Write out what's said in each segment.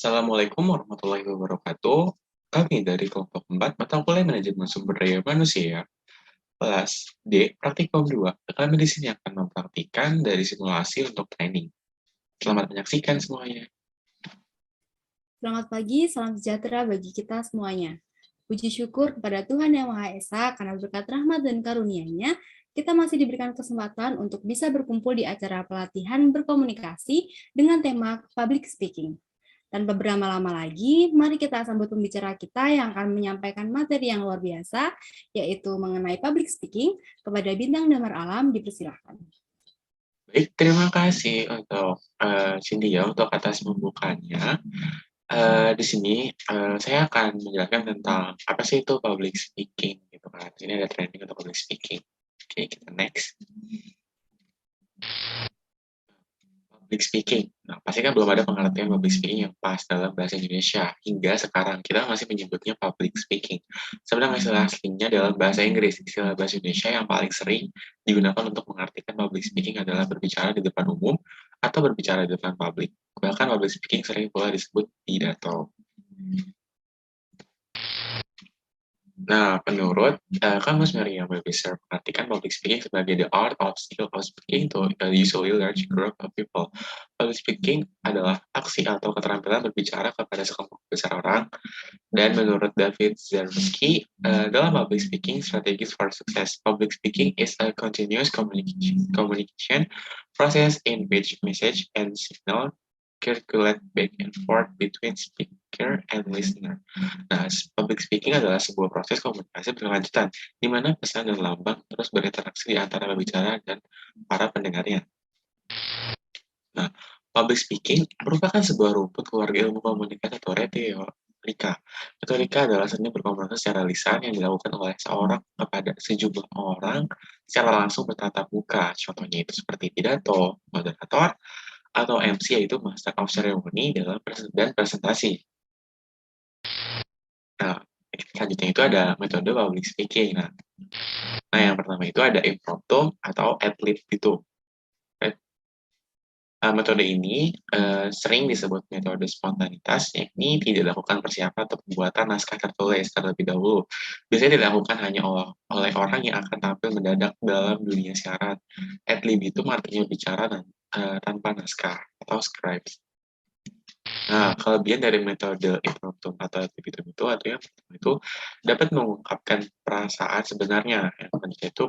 Assalamualaikum warahmatullahi wabarakatuh. Kami dari kelompok 4 mata kuliah manajemen sumber daya manusia, kelas D, praktikum 2. Kami di sini akan mempraktikkan dari simulasi untuk training. Selamat menyaksikan semuanya. Selamat pagi, salam sejahtera bagi kita semuanya. Puji syukur kepada Tuhan Yang Maha Esa karena berkat rahmat dan karunia-Nya, kita masih diberikan kesempatan untuk bisa berkumpul di acara pelatihan berkomunikasi dengan tema public speaking. Tanpa berlama-lama lagi, mari kita sambut pembicara kita yang akan menyampaikan materi yang luar biasa, yaitu mengenai public speaking. Kepada Bintang Damar Alam, dipersilakan. Baik, terima kasih untuk Cynthia untuk atas pembukanya. Di sini saya akan menjelaskan tentang apa sih itu public speaking gitu kan. Ini ada training untuk public speaking. Oke, kita next. Public speaking. Nah, pasti kan belum ada pengertian public speaking yang pas dalam bahasa Indonesia. Hingga sekarang kita masih menyebutnya public speaking. Sebenarnya istilah aslinya dalam bahasa Inggris. Istilah bahasa Indonesia yang paling sering digunakan untuk mengartikan public speaking adalah berbicara di depan umum atau berbicara di depan publik. Bahkan public speaking sering pula disebut pidato. Nah, menurut Kamus Merriam-Webster mengartikan public speaking sebagai the art of skill of speaking to a usually large group of people. Public speaking adalah aksi atau keterampilan berbicara kepada sekelompok besar orang. Dan menurut David Zarowski, dalam public speaking strategies for success, public speaking is a continuous communication process in which message and signal circulate back and forth between speaker and listener. Nah, public speaking adalah sebuah proses komunikasi berkelanjutan, di mana pesan dan lambang terus berinteraksi di antara pembicara dan para pendengarnya. Nah, public speaking merupakan sebuah rumput keluarga ilmu komunikasi atau retorika. Retorika adalah seni berkomunikasi secara lisan yang dilakukan oleh seorang kepada sejumlah orang secara langsung bertatap muka. Contohnya itu seperti pidato, moderator, atau MC yaitu Master of Ceremony dalam presentasi. Nah, selanjutnya itu ada metode public speaking. Nah, yang pertama itu ada impromptu atau ad-lib gitu. Metode ini sering disebut metode spontanitas, yakni tidak dilakukan persiapan atau pembuatan naskah tertulis terlebih dahulu. Biasanya dilakukan hanya oleh orang yang akan tampil mendadak dalam dunia siaran. Ad-lib itu artinya bicara tanpa naskah atau scripts. Nah, kelebihan dari metode impromptu atau ad-lib itu artinya itu dapat mengungkapkan perasaan sebenarnya. Yang kedua itu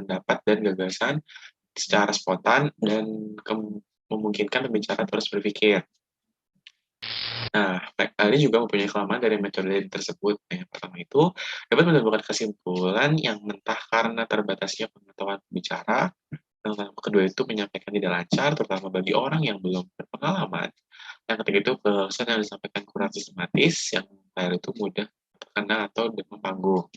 mendapat dan gagasan secara spontan dan memungkinkan pembicara terus berpikir. Nah, ini juga mempunyai kelemahan dari metode tersebut. Yang pertama itu dapat menemukan kesimpulan yang mentah karena terbatasnya pengetahuan pembicara. Yang kedua itu menyampaikan tidak lancar, terutama bagi orang yang belum berpengalaman. Yang ketiga itu pesan yang disampaikan kurang sistematis, yang terakhir itu mudah terkena atau demam panggung.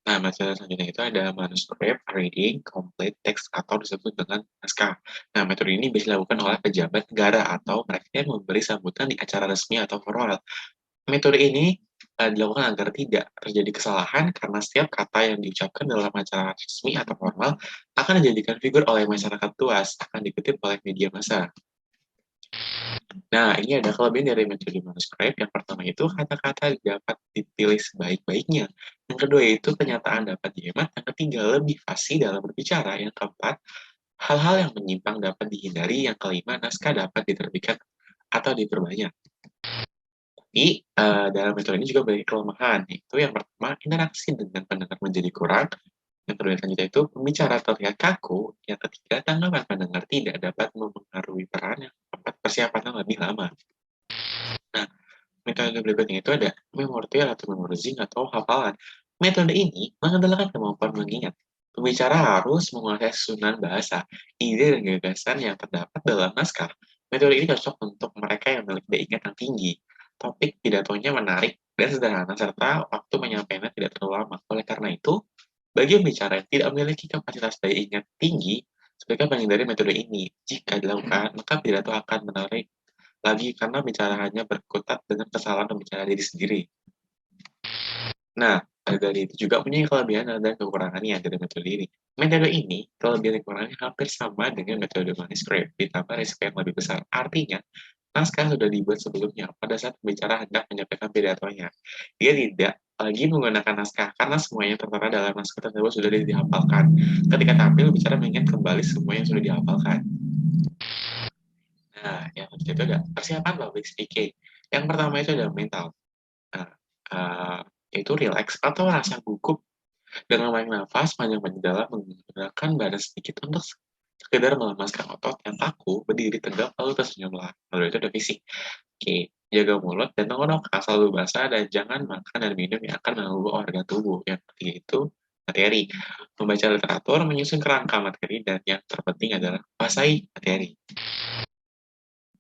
Nah, metode selanjutnya itu ada manuscript, reading, complete text, atau disebut dengan naskah. Nah, metode ini bisa dilakukan oleh pejabat negara atau mereka yang memberi sambutan di acara resmi atau formal. Metode ini dilakukan agar tidak terjadi kesalahan karena setiap kata yang diucapkan dalam acara resmi atau formal akan dijadikan figur oleh masyarakat luas, akan dikutip oleh media massa. Nah, ini ada kelebihan dari metode manuskrip. Yang pertama itu kata-kata dapat dipilih sebaik-baiknya. Yang kedua itu kenyataan dapat dihemat. Yang ketiga lebih fasih dalam berbicara. Yang keempat, hal-hal yang menyimpang dapat dihindari. Yang kelima, naskah dapat diterbitkan atau diperbanyak. Tapi dalam metode ini juga banyak kelemahan. Itu yang pertama, interaksi dengan pendengar menjadi kurang. Yang kedua selanjutnya itu pembicara terlihat kaku. Yang ketiga, tanggapan pendengar tidak dapat mempengaruhi peran. Yang keempat, persiapan yang lebih lama. Nah, metode berikutnya itu ada memorial atau memorizing atau hafalan. Metode ini mengandalkan kemampuan mengingat. Pembicara harus menguasai susunan bahasa, ide dan gagasan yang terdapat dalam naskah. Metode ini cocok untuk mereka yang memiliki daya ingat yang tinggi. Topik pidatonya menarik dan sederhana, serta waktu menyampaikannya tidak terlalu lama. Oleh karena itu, bagi pembicara yang tidak memiliki kapasitas daya ingat tinggi, sebaiknya menghindari metode ini. Jika dilakukan, maka pidato akan menarik lagi karena bicara hanya berkutat dengan kesalahan pembicara diri sendiri. Nah, dari itu juga punya kelebihan dan kekurangannya dari metode ini. Metode ini, kelebihan dan kekurangannya hampir sama dengan metode manuskrip, ditambah risiko yang lebih besar. Artinya, naskah sudah dibuat sebelumnya pada saat pembicara hendak menyampaikan pidatonya. Dia tidak lagi menggunakan naskah karena semuanya tertera dalam naskah tersebut sudah dihafalkan. Ketika tampil, bicara mengingat kembali semua yang sudah dihafalkan. Nah, yang ketiga itu ada persiapan public speaking. Yang pertama itu ada mental. Nah, yaitu relax atau rasa gugup dengan menarik nafas panjang-panjang dalam menggunakan badan sedikit untuk sekedar melemaskan otot yang kaku, berdiri tegak lalu tersenyumlah. Lalu itu ada fisik. Oke, jaga mulut dan tenggorokan selalu basah dan jangan makan dan minum yang akan mengganggu organ tubuh. Yang ketiga itu materi. Membaca literatur, menyusun kerangka materi, dan yang terpenting adalah kuasai materi.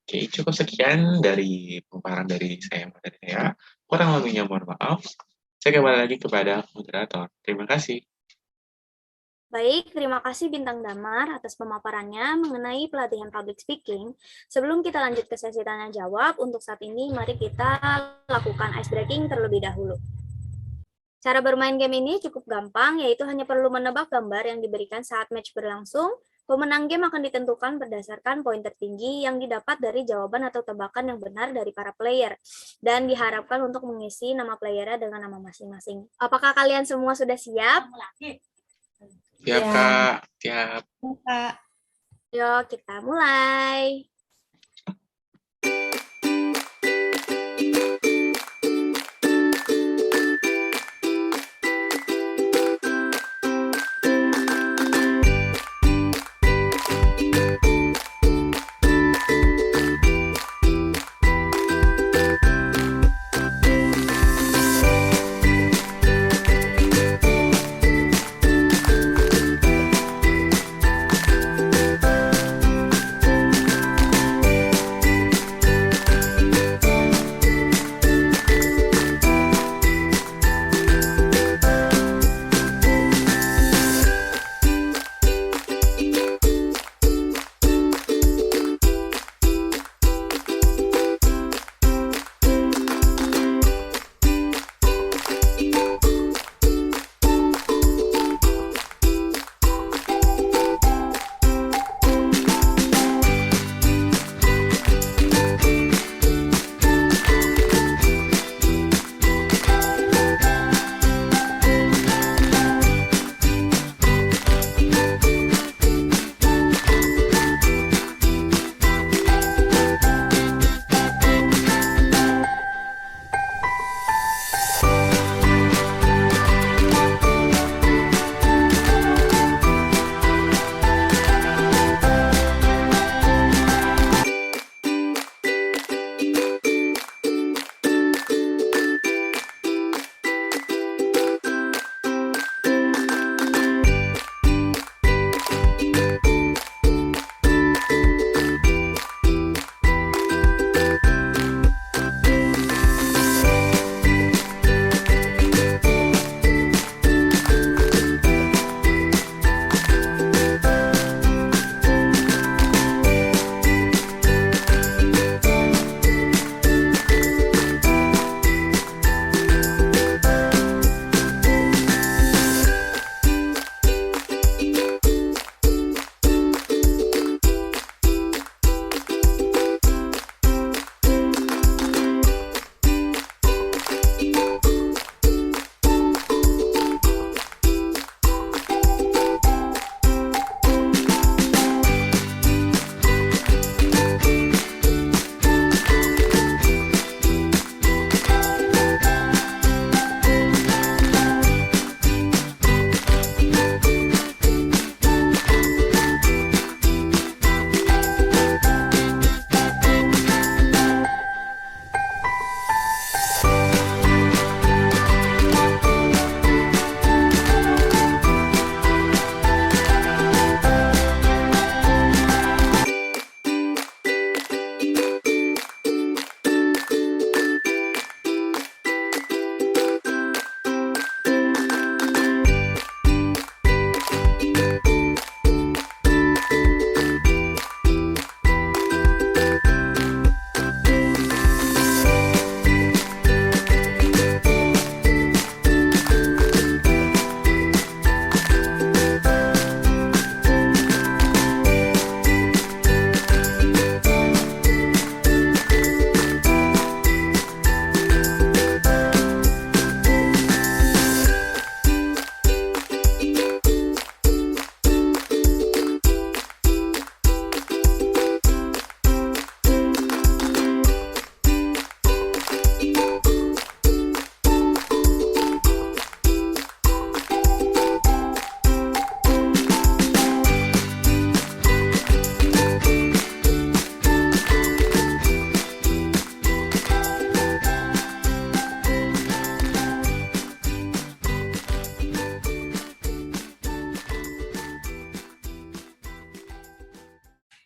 Oke, cukup sekian dari pemaparan dari saya. Kurang lebihnya mohon maaf. Saya kembali lagi kepada moderator. Terima kasih. Baik, terima kasih Bintang Damar atas pemaparannya mengenai pelatihan public speaking. Sebelum kita lanjut ke sesi tanya jawab, untuk saat ini mari kita lakukan ice breaking terlebih dahulu. Cara bermain game ini cukup gampang, yaitu hanya perlu menebak gambar yang diberikan saat match berlangsung. Pemenang game akan ditentukan berdasarkan poin tertinggi yang didapat dari jawaban atau tebakan yang benar dari para player, dan diharapkan untuk mengisi nama playernya dengan nama masing-masing. Apakah kalian semua sudah siap? Siap, Ya. Kak. Siap. Kak. Yuk, kita mulai.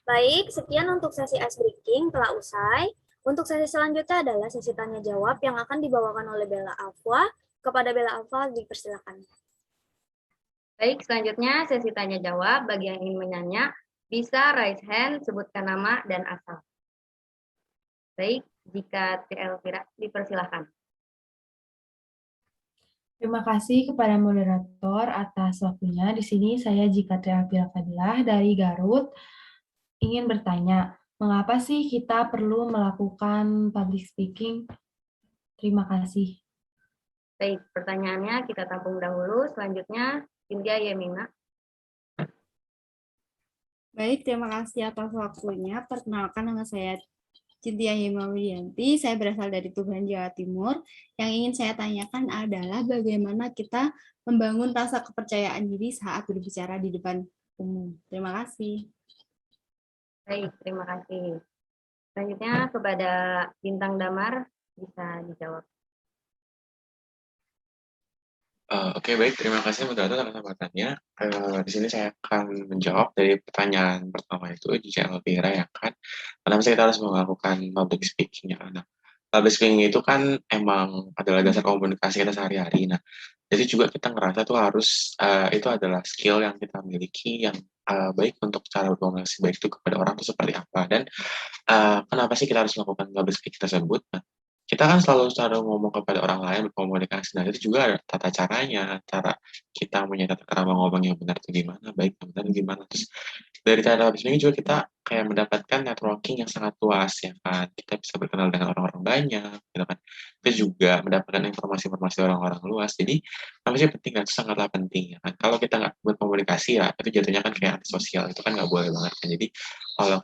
Baik, sekian untuk sesi ice breaking telah usai. Untuk sesi selanjutnya adalah sesi tanya jawab yang akan dibawakan oleh Bella Afwa. Kepada Bella Afwa dipersilakan. Baik, selanjutnya sesi tanya jawab. Bagi yang ingin menanya, bisa raise hand, sebutkan nama dan asal. Baik, jika Tri Elvira dipersilakan. Terima kasih kepada moderator atas waktunya. Di sini saya Jika Tri Elvira Fadilah dari Garut ingin bertanya, mengapa sih kita perlu melakukan public speaking? Terima kasih. Baik, pertanyaannya kita tampung dahulu. Selanjutnya, Cynthia Yemina. Baik, terima kasih atas waktunya. Perkenalkan, nama saya Cynthia Widianti, saya berasal dari Tuban, Jawa Timur. Yang ingin saya tanyakan adalah bagaimana kita membangun rasa kepercayaan diri saat berbicara di depan umum. Terima kasih. Baik, terima kasih. Selanjutnya kepada Bintang Damar, bisa dijawab. Oke, baik. Terima kasih moderator atas kesempatannya. Di sini saya akan menjawab dari pertanyaan pertama itu, Jika Elvira ya kan. Kenapa sih kita harus melakukan public speaking ya? Nah, public speaking itu kan emang adalah dasar komunikasi kita sehari-hari. Nah, jadi juga kita ngerasa tuh harus itu adalah skill yang kita miliki yang baik untuk cara berkomunikasi baik itu kepada orang itu seperti apa. Dan kenapa sih kita harus melakukan public speaking tersebut? Nah, kita kan selalu ngomong kepada orang lain berkomunikasi. Nah, itu juga ada tata caranya, cara kita punya tata cara ngomong yang benar itu gimana, baik yang benar gimana. Terus dari cara habis ini juga kita kayak mendapatkan networking yang sangat luas ya kan. Kita bisa berkenal dengan orang-orang banyak, gitu kan. Kita juga mendapatkan informasi-informasi orang-orang luas. Jadi, apa sih penting kan? Itu sangatlah penting ya kan. Kalau kita nggak berkomunikasi ya, itu jatuhnya kan kayak antisosial. Itu kan nggak boleh banget kan. Jadi, kalau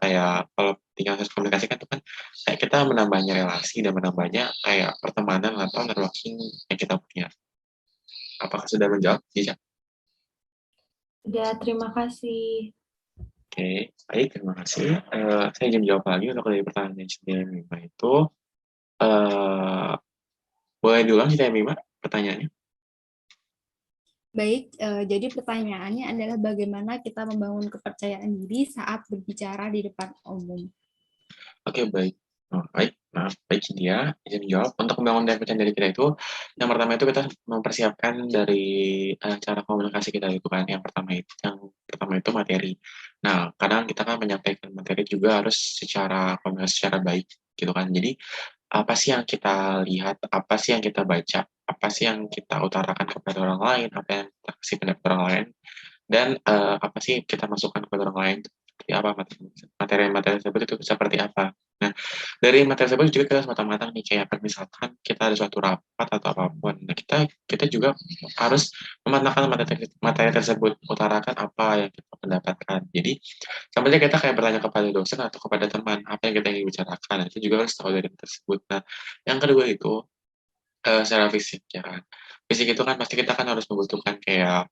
tinggal komunikasi kan itu kan kayak kita menambahnya relasi dan menambahnya kayak pertemanan atau networking yang kita punya. Apakah sudah menjawab, Cica? Sudah, terima kasih. Oke, baik, terima kasih. Saya ingin jawab lagi untuk dari pertanyaan yang Cynthia Mima itu. Boleh diulang Cynthia Mima pertanyaannya? Baik, jadi pertanyaannya adalah bagaimana kita membangun kepercayaan diri saat berbicara di depan umum. Oke, baik. Baik, baik Cynthia, izin menjawab. Untuk membangun kepercayaan diri kita itu, yang pertama itu kita mempersiapkan dari cara komunikasi kita itu kan. Yang pertama itu materi. Nah, kadang kita kan menyampaikan materi juga harus secara komunikasi secara baik gitu kan. Jadi apa sih yang kita lihat, apa sih yang kita baca, apa sih yang kita utarakan kepada orang lain, apa yang kita kasih pendapat orang lain, dan apa sih yang kita masukkan kepada orang lain, seperti apa materi-materi tersebut itu seperti apa. Nah, dari materi tersebut juga kita harus matang-matang nih, kayak misalkan kita ada suatu rapat atau apapun. Nah, kita juga harus mematangkan materi tersebut, utarakan apa yang kita pendapatkan. Jadi, sampai kita kayak bertanya kepada dosen atau kepada teman, apa yang kita ingin bicarakan. Nah, itu juga harus tahu dari tersebut. Nah, yang kedua itu, secara fisik, ya kan. Fisik itu kan pasti kita kan harus membutuhkan kayak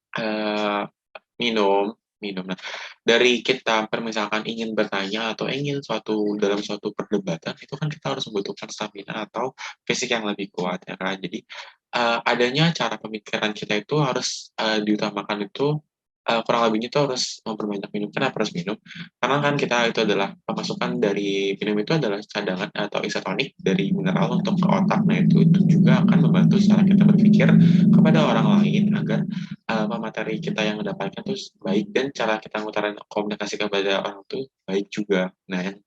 minum. Nah, dari kita misalkan ingin bertanya atau ingin dalam suatu perdebatan, itu kan kita harus membutuhkan stamina atau fisik yang lebih kuat, ya kan. Jadi, adanya cara pemikiran kita itu harus diutamakan itu kurang lebihnya itu harus memperbanyak minum. Kenapa harus minum? Karena kan kita itu adalah pemasukan dari minum itu adalah cadangan atau isotonik dari mineral untuk ke otak. Nah, itu juga akan membantu cara kita berpikir kepada orang lain agar materi kita yang mendapatkan itu baik dan cara kita mengutarakan komunikasi kepada orang itu baik juga. Nah, yang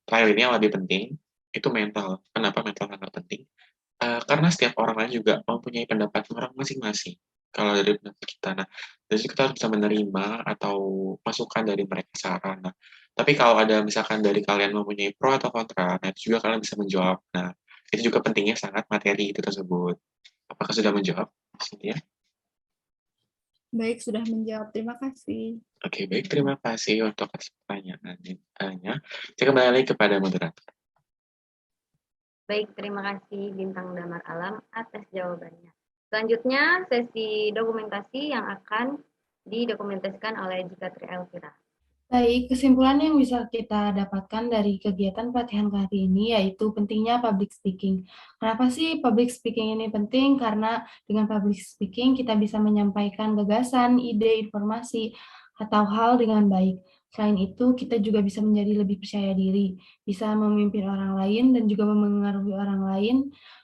terakhir ini yang lebih penting itu mental. Kenapa mental sangat penting? Karena setiap orang lain juga mempunyai pendapat orang masing-masing. Kalau dari pendapat kita, nah, jadi kita harus bisa menerima atau masukan dari mereka saran. Nah, tapi kalau ada misalkan dari kalian mempunyai pro atau kontra, nah itu juga kalian bisa menjawab. Nah, itu juga pentingnya sangat materi itu tersebut. Apakah sudah menjawab? Ya? Baik, sudah menjawab. Terima kasih. Oke, baik. Terima kasih untuk pertanyaannya. Saya kembali lagi kepada moderator. Baik, terima kasih Bintang Damar Alam atas jawabannya. Selanjutnya, sesi dokumentasi yang akan didokumentasikan oleh Jika Tri Elvira. Baik, kesimpulan yang bisa kita dapatkan dari kegiatan pelatihan kali ini yaitu pentingnya public speaking. Kenapa sih public speaking ini penting? Karena dengan public speaking kita bisa menyampaikan gagasan, ide, informasi, atau hal dengan baik. Selain itu, kita juga bisa menjadi lebih percaya diri, bisa memimpin orang lain dan juga memengaruhi orang lain,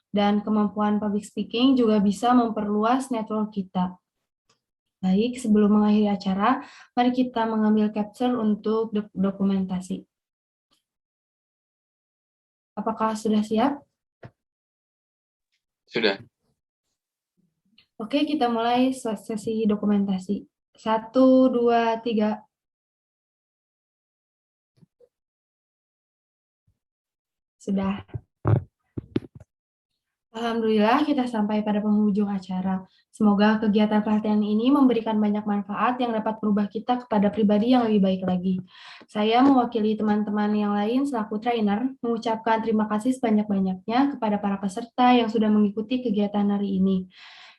dan kemampuan public speaking juga bisa memperluas network kita. Baik, sebelum mengakhiri acara, mari kita mengambil capture untuk dokumentasi. Apakah sudah siap? Sudah. Oke, kita mulai sesi dokumentasi. 1, 2, 3. Sudah. Alhamdulillah kita sampai pada penghujung acara. Semoga kegiatan pelatihan ini memberikan banyak manfaat yang dapat merubah kita kepada pribadi yang lebih baik lagi. Saya mewakili teman-teman yang lain selaku trainer mengucapkan terima kasih sebanyak-banyaknya kepada para peserta yang sudah mengikuti kegiatan hari ini.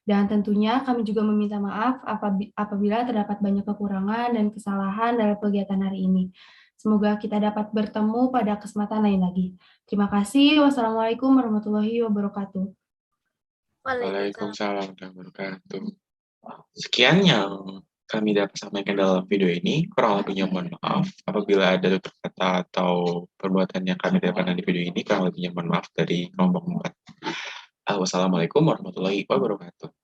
Dan tentunya kami juga meminta maaf apabila terdapat banyak kekurangan dan kesalahan dalam kegiatan hari ini. Semoga kita dapat bertemu pada kesempatan lain lagi. Terima kasih. Wassalamualaikum warahmatullahi wabarakatuh. Waalaikumsalam warahmatullahi wabarakatuh. Sekian yang kami dapat sampaikan dalam video ini. Kurang lebihnya mohon maaf. Apabila ada tutur kata atau perbuatan yang kami dapatkan di video ini, kurang lebihnya mohon maaf dari kelompok 4. Wassalamualaikum warahmatullahi wabarakatuh.